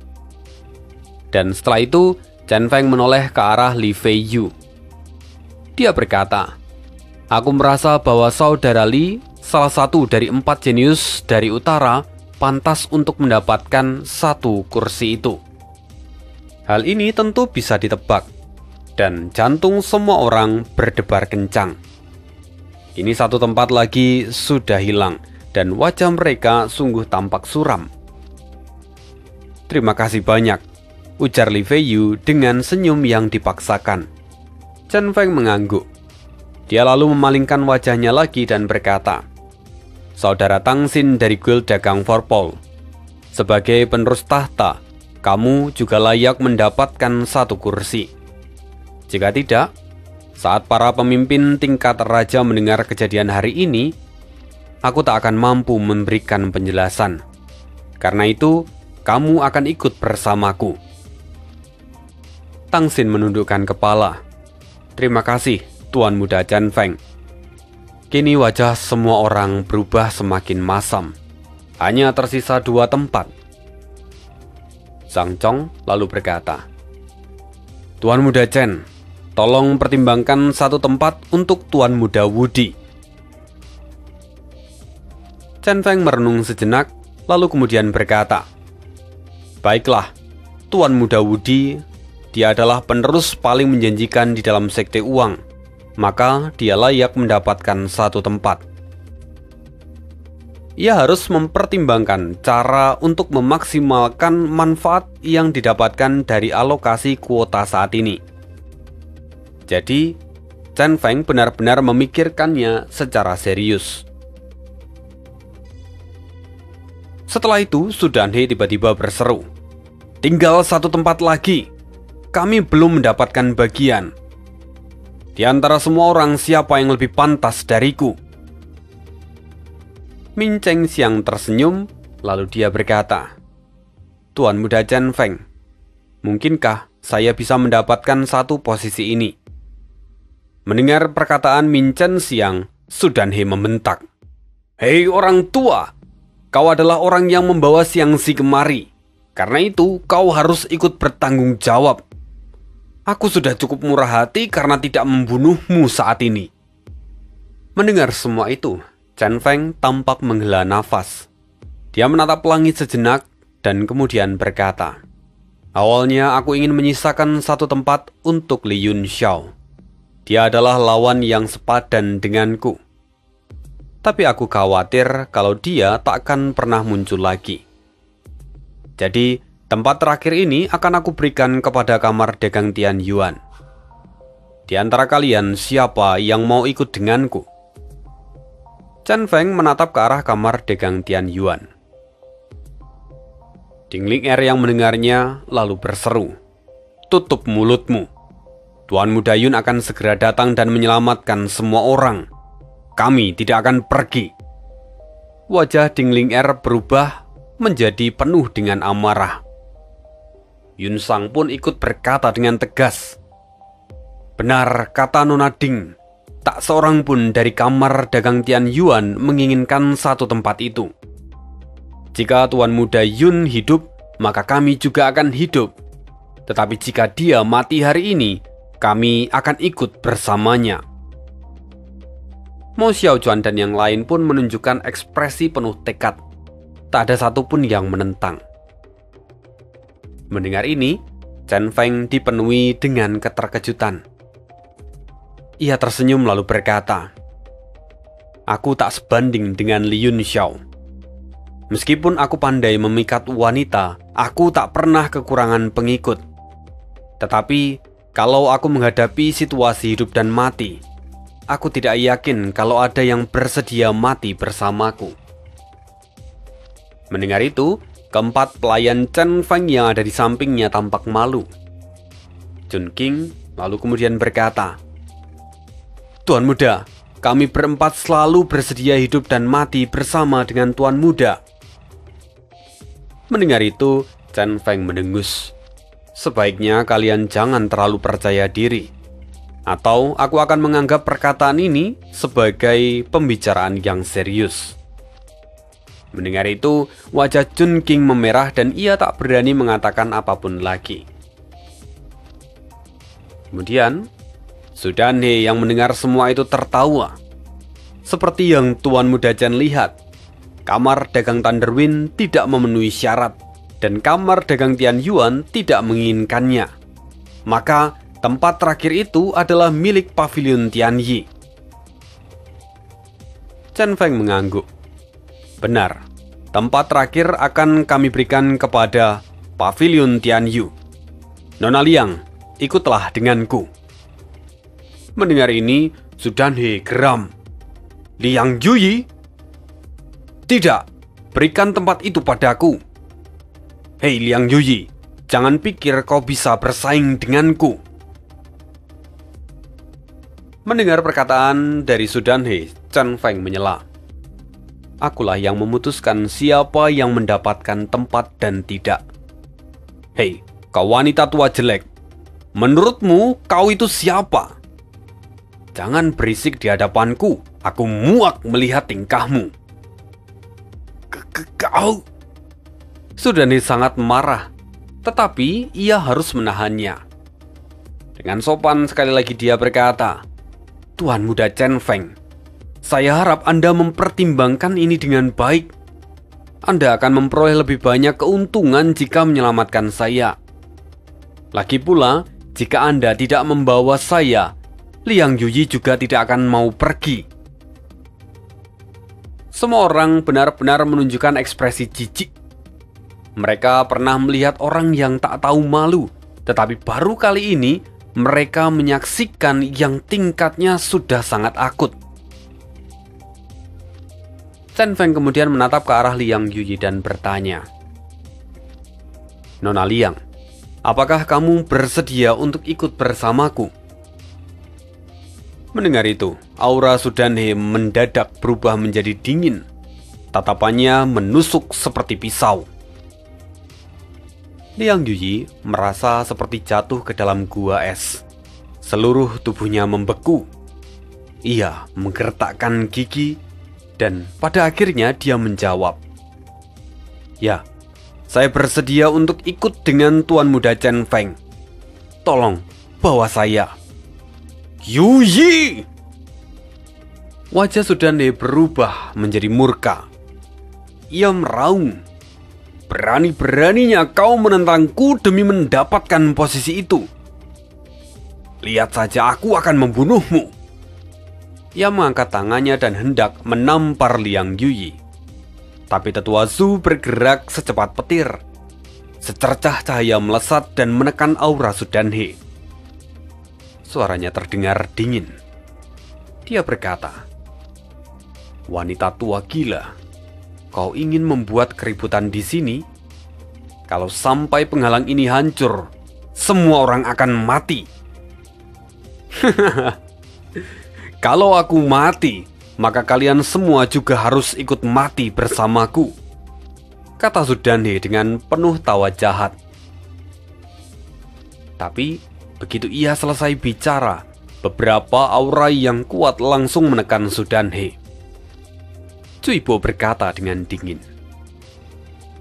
Dan setelah itu, Chen Feng menoleh ke arah Li Feiyu. Dia berkata, "Aku merasa bahwa saudara Li, salah satu dari 4 jenius dari utara, pantas untuk mendapatkan satu kursi itu." Hal ini tentu bisa ditebak, dan jantung semua orang berdebar kencang. Ini satu tempat lagi sudah hilang, dan wajah mereka sungguh tampak suram. "Terima kasih banyak," ujar Li Feiyu dengan senyum yang dipaksakan. Chen Feng mengangguk. Dia lalu memalingkan wajahnya lagi dan berkata, "Saudara Tang Xin dari Guild Dagang Forpol, sebagai penerus tahta, kamu juga layak mendapatkan satu kursi. Jika tidak, saat para pemimpin tingkat raja mendengar kejadian hari ini, aku tak akan mampu memberikan penjelasan. Karena itu, kamu akan ikut bersamaku." Tang Xin menundukkan kepala. "Terima kasih, Tuan Muda Chen Feng." Kini wajah semua orang berubah semakin masam. Hanya tersisa 2 tempat. Zhang Chong lalu berkata, "Tuan Muda Chen, tolong pertimbangkan satu tempat untuk Tuan Muda Wudi." Chen Feng merenung sejenak, lalu kemudian berkata, "Baiklah, Tuan Muda Wudi, dia adalah penerus paling menjanjikan di dalam sekte uang, maka dia layak mendapatkan satu tempat." Ia harus mempertimbangkan cara untuk memaksimalkan manfaat yang didapatkan dari alokasi kuota saat ini. Jadi, Chen Feng benar-benar memikirkannya secara serius. Setelah itu, Su Danhe tiba-tiba berseru, "Tinggal satu tempat lagi. Kami belum mendapatkan bagian. Di antara semua orang, siapa yang lebih pantas dariku?" Min Cheng Xiang tersenyum, lalu dia berkata, "Tuan Muda Chen Feng, mungkinkah saya bisa mendapatkan satu posisi ini?" Mendengar perkataan Min Cheng Xiang, Su Danhe membentak, "Hei orang tua, kau adalah orang yang membawa Xiangxi kemari. Karena itu, kau harus ikut bertanggung jawab. Aku sudah cukup murah hati karena tidak membunuhmu saat ini." Mendengar semua itu, Chen Feng tampak menghela nafas. Dia menatap langit sejenak dan kemudian berkata, "Awalnya aku ingin menyisakan satu tempat untuk Li Yunxiao. Dia adalah lawan yang sepadan denganku. Tapi aku khawatir kalau dia tak akan pernah muncul lagi. Jadi, tempat terakhir ini akan aku berikan kepada kamar dagang Tian Yuan. Di antara kalian siapa yang mau ikut denganku?" Chen Feng menatap ke arah kamar dagang Tian Yuan. Ding Ling Er yang mendengarnya lalu berseru, "Tutup mulutmu. Tuan Muda Yun akan segera datang dan menyelamatkan semua orang. Kami tidak akan pergi." Wajah Ding Ling Er berubah menjadi penuh dengan amarah. Yun Sang pun ikut berkata dengan tegas, "Benar kata Nona Ding. Tak seorang pun dari kamar dagang Tian Yuan menginginkan satu tempat itu. Jika Tuan Muda Yun hidup, maka kami juga akan hidup. Tetapi jika dia mati hari ini, kami akan ikut bersamanya." Mo Xiaojuan dan yang lain pun menunjukkan ekspresi penuh tekad. Tak ada satupun yang menentang. Mendengar ini, Chen Feng dipenuhi dengan keterkejutan. Ia tersenyum lalu berkata, "Aku tak sebanding dengan Li Yunxiao. Meskipun aku pandai memikat wanita, aku tak pernah kekurangan pengikut. Tetapi, kalau aku menghadapi situasi hidup dan mati, aku tidak yakin kalau ada yang bersedia mati bersamaku." Mendengar itu, keempat pelayan Chen Feng yang ada di sampingnya tampak malu. Chun King lalu kemudian berkata, "Tuan Muda, kami berempat selalu bersedia hidup dan mati bersama dengan Tuan Muda." Mendengar itu, Chen Feng mendengus. "Sebaiknya kalian jangan terlalu percaya diri. Atau aku akan menganggap perkataan ini sebagai pembicaraan yang serius." Mendengar itu, wajah Chun King memerah dan ia tak berani mengatakan apapun lagi. Kemudian, Su Danhe yang mendengar semua itu tertawa. Seperti yang Tuan Muda Chen lihat, kamar dagang Thunderwind tidak memenuhi syarat dan kamar dagang Tian Yuan tidak menginginkannya. Maka tempat terakhir itu adalah milik pavilion Tianyi. Chen Feng mengangguk. "Benar, tempat terakhir akan kami berikan kepada pavilion Tianyu. Nona Liang, ikutlah denganku." Mendengar ini, Su Danhe geram. "Liang Yuyi? Tidak, berikan tempat itu padaku. Hei Liang Yuyi, jangan pikir kau bisa bersaing denganku." Mendengar perkataan dari Su Danhe, Chen Feng menyela. "Akulah yang memutuskan siapa yang mendapatkan tempat dan tidak. Hei, kau wanita tua jelek. Menurutmu kau itu siapa? Jangan berisik di hadapanku, aku muak melihat tingkahmu." Kau? Su Danhe sangat marah, tetapi ia harus menahannya. Dengan sopan sekali lagi dia berkata, "Tuan Muda Chen Feng, saya harap Anda mempertimbangkan ini dengan baik. Anda akan memperoleh lebih banyak keuntungan jika menyelamatkan saya. Lagi pula, jika Anda tidak membawa saya, Liang Yuyi juga tidak akan mau pergi. Semua orang benar-benar menunjukkan ekspresi jijik. Mereka pernah melihat orang yang tak tahu malu, tetapi baru kali ini mereka menyaksikan yang tingkatnya sudah sangat akut. Chen Feng kemudian menatap ke arah Liang Yuyi dan bertanya, "Nona Liang, apakah kamu bersedia untuk ikut bersamaku?" Mendengar itu, aura Sudanhe mendadak berubah menjadi dingin. Tatapannya menusuk seperti pisau. Liang Yuyi merasa seperti jatuh ke dalam gua es. Seluruh tubuhnya membeku. Ia menggertakkan gigi dan pada akhirnya dia menjawab, "Ya, saya bersedia untuk ikut dengan Tuan Muda Chen Feng. Tolong bawa saya." "Yuyi!" Wajah Sudanhe berubah menjadi murka. Ia meraung, "Berani-beraninya kau menentangku demi mendapatkan posisi itu. Lihat saja, aku akan membunuhmu." Ia mengangkat tangannya dan hendak menampar Liang Yuyi. Tapi tetua Zhu bergerak secepat petir. Secercah cahaya melesat dan menekan aura Sudanhe. Suaranya terdengar dingin. Dia berkata, "Wanita tua gila, kau ingin membuat keributan di sini? Kalau sampai penghalang ini hancur, semua orang akan mati." "Kalau aku mati, maka kalian semua juga harus ikut mati bersamaku," kata Sudanhe dengan penuh tawa jahat. Tapi begitu ia selesai bicara, beberapa aura yang kuat langsung menekan Sudanhe. Cuibo berkata dengan dingin,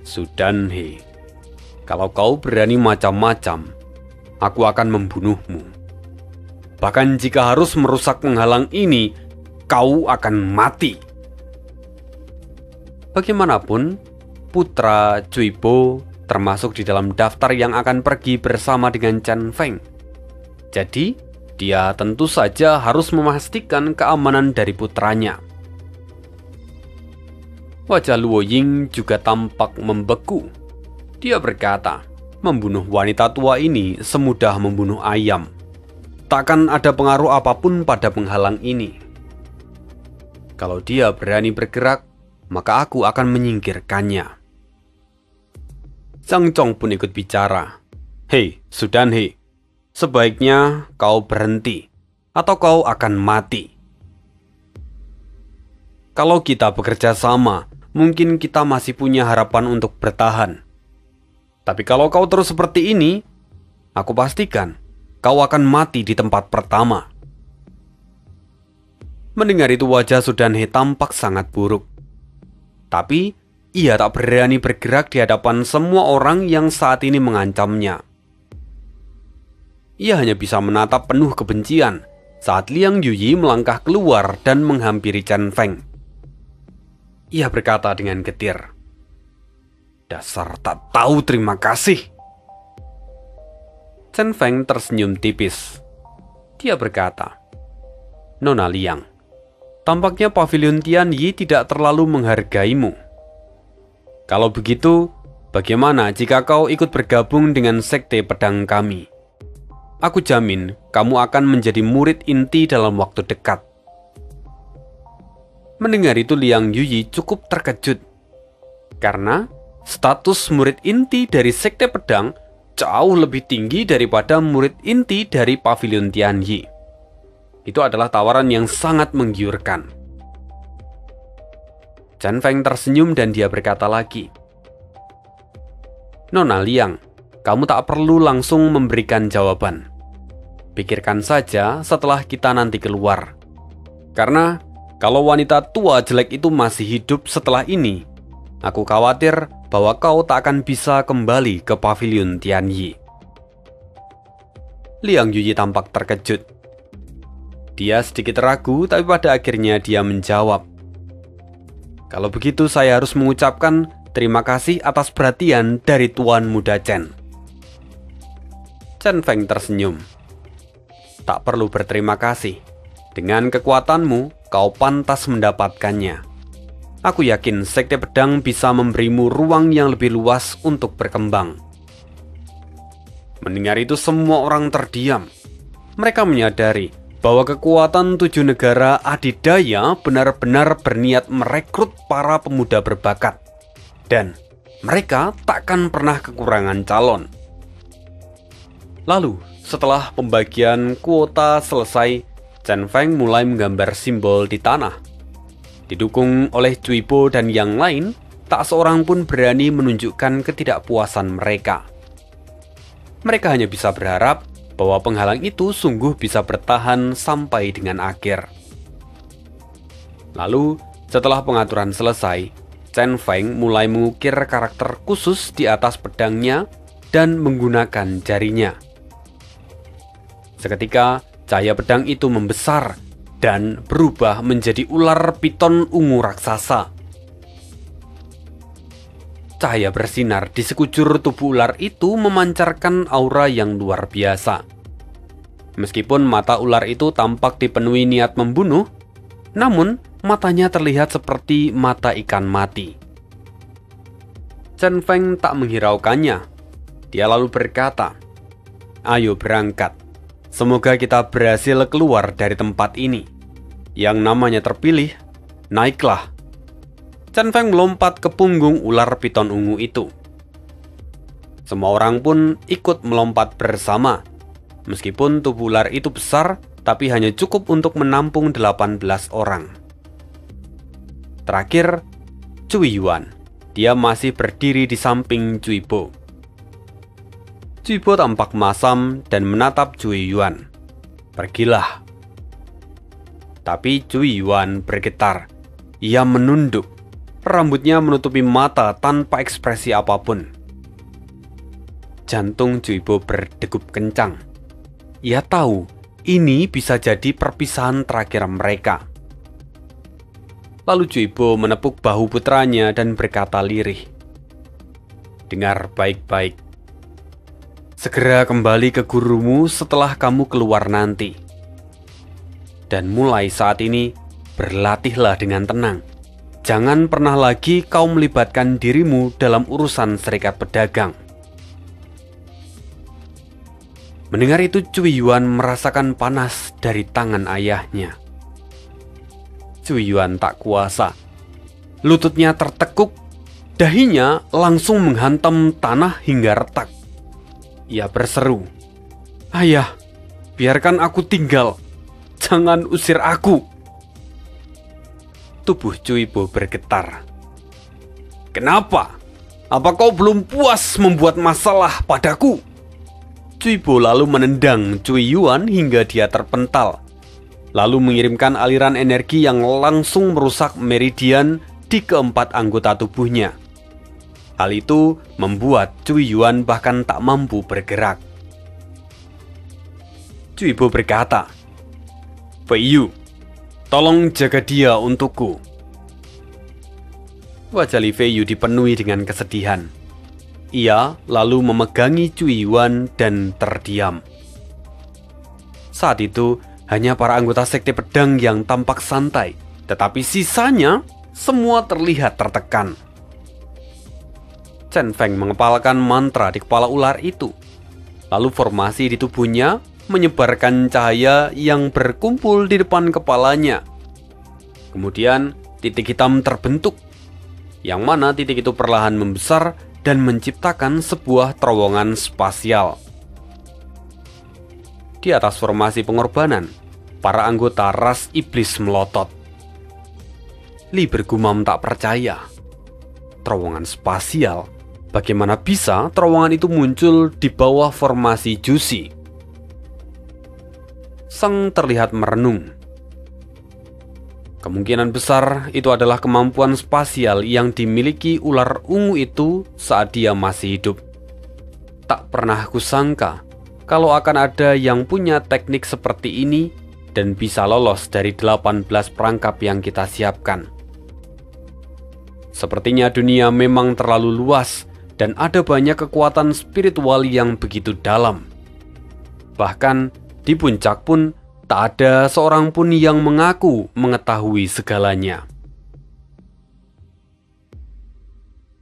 "Sudanhe, kalau kau berani macam-macam, aku akan membunuhmu. Bahkan jika harus merusak penghalang ini, kau akan mati." Bagaimanapun, putra Cuibo termasuk di dalam daftar yang akan pergi bersama dengan Chen Feng. Jadi, dia tentu saja harus memastikan keamanan dari putranya. Wajah Luo Ying juga tampak membeku. Dia berkata, membunuh wanita tua ini semudah membunuh ayam. Takkan ada pengaruh apapun pada penghalang ini. Kalau dia berani bergerak, maka aku akan menyingkirkannya. Zhang Zhong pun ikut bicara. "Hei, Sudanhe, sebaiknya kau berhenti, atau kau akan mati. Kalau kita bekerja sama, mungkin kita masih punya harapan untuk bertahan. Tapi kalau kau terus seperti ini, aku pastikan kau akan mati di tempat pertama." Mendengar itu wajah Sudanhe tampak sangat buruk. Tapi ia tak berani bergerak di hadapan semua orang yang saat ini mengancamnya. Ia hanya bisa menatap penuh kebencian saat Liang Yuyi melangkah keluar dan menghampiri Chen Feng. Ia berkata dengan getir, "Dasar tak tahu terima kasih." Chen Feng tersenyum tipis. Dia berkata, "Nona Liang, tampaknya Pavilion Tianyi tidak terlalu menghargaimu. Kalau begitu, bagaimana jika kau ikut bergabung dengan sekte pedang kami? Aku jamin kamu akan menjadi murid inti dalam waktu dekat." Mendengar itu Liang Yuyi cukup terkejut. Karena status murid inti dari sekte pedang jauh lebih tinggi daripada murid inti dari Pavilion Tianyi. Itu adalah tawaran yang sangat menggiurkan. Chen Feng tersenyum dan dia berkata lagi, "Nona Liang, kamu tak perlu langsung memberikan jawaban. Pikirkan saja setelah kita nanti keluar. Karena kalau wanita tua jelek itu masih hidup setelah ini, aku khawatir bahwa kau tak akan bisa kembali ke Pavilion Tianyi." Liang Yuyi tampak terkejut. Dia sedikit ragu, tapi pada akhirnya dia menjawab, "Kalau begitu saya harus mengucapkan Terima kasih atas perhatian dari Tuan Muda Chen. Chen Feng tersenyum. Tak perlu berterima kasih. Dengan kekuatanmu, kau pantas mendapatkannya. Aku yakin Sekte Pedang bisa memberimu ruang yang lebih luas untuk berkembang. Mendengar itu semua orang terdiam. Mereka menyadari bahwa kekuatan 7 negara adidaya benar-benar berniat merekrut para pemuda berbakat. Dan mereka takkan pernah kekurangan calon. Lalu, setelah pembagian kuota selesai, Chen Feng mulai menggambar simbol di tanah. Didukung oleh Cui Bo dan yang lain, tak seorang pun berani menunjukkan ketidakpuasan mereka. Mereka hanya bisa berharap bahwa penghalang itu sungguh bisa bertahan sampai dengan akhir. Lalu, setelah pengaturan selesai, Chen Feng mulai mengukir karakter khusus di atas pedangnya dan menggunakan jarinya. Seketika, cahaya pedang itu membesar dan berubah menjadi ular piton ungu raksasa. Cahaya bersinar di sekujur tubuh ular itu memancarkan aura yang luar biasa. Meskipun mata ular itu tampak dipenuhi niat membunuh, namun matanya terlihat seperti mata ikan mati. Chen Feng tak menghiraukannya. Dia lalu berkata, "Ayo berangkat. Semoga kita berhasil keluar dari tempat ini. Yang namanya terpilih, naiklah." Chen Feng melompat ke punggung ular piton ungu itu. Semua orang pun ikut melompat bersama. Meskipun tubuh ular itu besar, tapi hanya cukup untuk menampung 18 orang. Terakhir, Cui Yuan. Dia masih berdiri di samping Cui Bo. Cui Bo tampak masam dan menatap Cui Yuan. "Pergilah." Tapi Cui Yuan bergetar. Ia menunduk. Rambutnya menutupi mata tanpa ekspresi apapun. Jantung Cui Bo berdegup kencang. Ia tahu ini bisa jadi perpisahan terakhir mereka. Lalu Cui Bo menepuk bahu putranya dan berkata lirih, "Dengar baik-baik. Segera kembali ke gurumu setelah kamu keluar nanti. Dan mulai saat ini, berlatihlah dengan tenang. Jangan pernah lagi kau melibatkan dirimu dalam urusan serikat pedagang." Mendengar itu, Cui Yuan merasakan panas dari tangan ayahnya. Cui Yuan tak kuasa. Lututnya tertekuk, dahinya langsung menghantam tanah hingga retak. Ia berseru, "Ayah, biarkan aku tinggal. Jangan usir aku." Tubuh Cui Bo bergetar. "Kenapa? Apa kau belum puas membuat masalah padaku?" Cui Bo lalu menendang Cui Yuan hingga dia terpental, lalu mengirimkan aliran energi yang langsung merusak meridian di keempat anggota tubuhnya. Hal itu membuat Cui Yuan bahkan tak mampu bergerak. Cui Bo berkata, "Fei Yu, tolong jaga dia untukku." Wajah Li Fei Yu dipenuhi dengan kesedihan. Ia lalu memegangi Cui Yuan dan terdiam. Saat itu, hanya para anggota Sekte Pedang yang tampak santai, tetapi sisanya semua terlihat tertekan. Chen Feng mengepalkan mantra di kepala ular itu. Lalu formasi di tubuhnya menyebarkan cahaya yang berkumpul di depan kepalanya. Kemudian titik hitam terbentuk, yang mana titik itu perlahan membesar dan menciptakan sebuah terowongan spasial. Di atas formasi pengorbanan, para anggota ras iblis melotot. Li bergumam tak percaya. Terowongan spasial? Bagaimana bisa terowongan itu muncul di bawah formasi Jusi? Sang terlihat merenung. Kemungkinan besar itu adalah kemampuan spasial yang dimiliki ular ungu itu saat dia masih hidup. Tak pernah kusangka kalau akan ada yang punya teknik seperti ini dan bisa lolos dari 18 perangkap yang kita siapkan. Sepertinya dunia memang terlalu luas dan ada banyak kekuatan spiritual yang begitu dalam. Bahkan di puncak pun tak ada seorang pun yang mengaku mengetahui segalanya.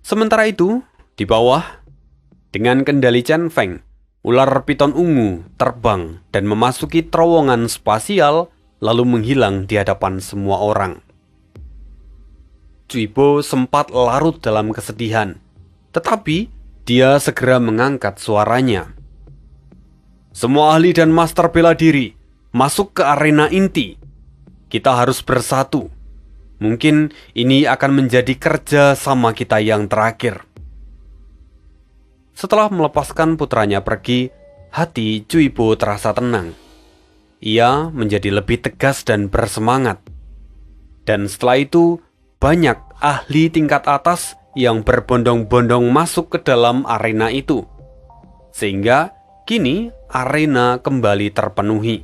Sementara itu, di bawah, dengan kendali Chen Feng, ular piton ungu terbang dan memasuki terowongan spasial lalu menghilang di hadapan semua orang. Cui Bo sempat larut dalam kesedihan, tetapi dia segera mengangkat suaranya. Semua ahli dan master bela diri, masuk ke arena inti. Kita harus bersatu. Mungkin ini akan menjadi kerja sama kita yang terakhir. Setelah melepaskan putranya pergi, hati Cui Bo terasa tenang. Ia menjadi lebih tegas dan bersemangat. Dan setelah itu, banyak ahli tingkat atas yang berbondong-bondong masuk ke dalam arena itu. Sehingga kini arena kembali terpenuhi.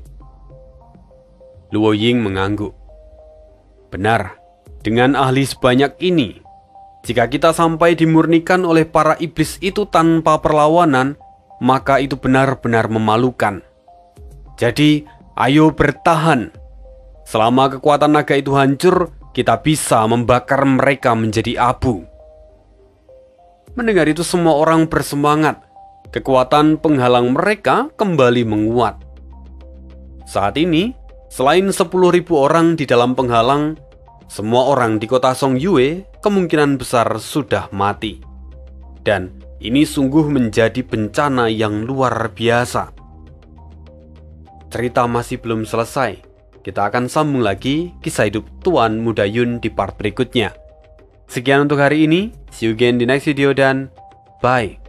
Luo Ying mengangguk. Benar, dengan ahli sebanyak ini, jika kita sampai dimurnikan oleh para iblis itu tanpa perlawanan, maka itu benar-benar memalukan. Jadi, ayo bertahan. Selama kekuatan naga itu hancur, kita bisa membakar mereka menjadi abu. Mendengar itu semua orang bersemangat. Kekuatan penghalang mereka kembali menguat. Saat ini, selain 10.000 orang di dalam penghalang, semua orang di kota Song Yue kemungkinan besar sudah mati. Dan ini sungguh menjadi bencana yang luar biasa. Cerita masih belum selesai. Kita akan sambung lagi kisah hidup Tuan Muda Yun di part berikutnya. Sekian untuk hari ini. See you again di next video dan bye.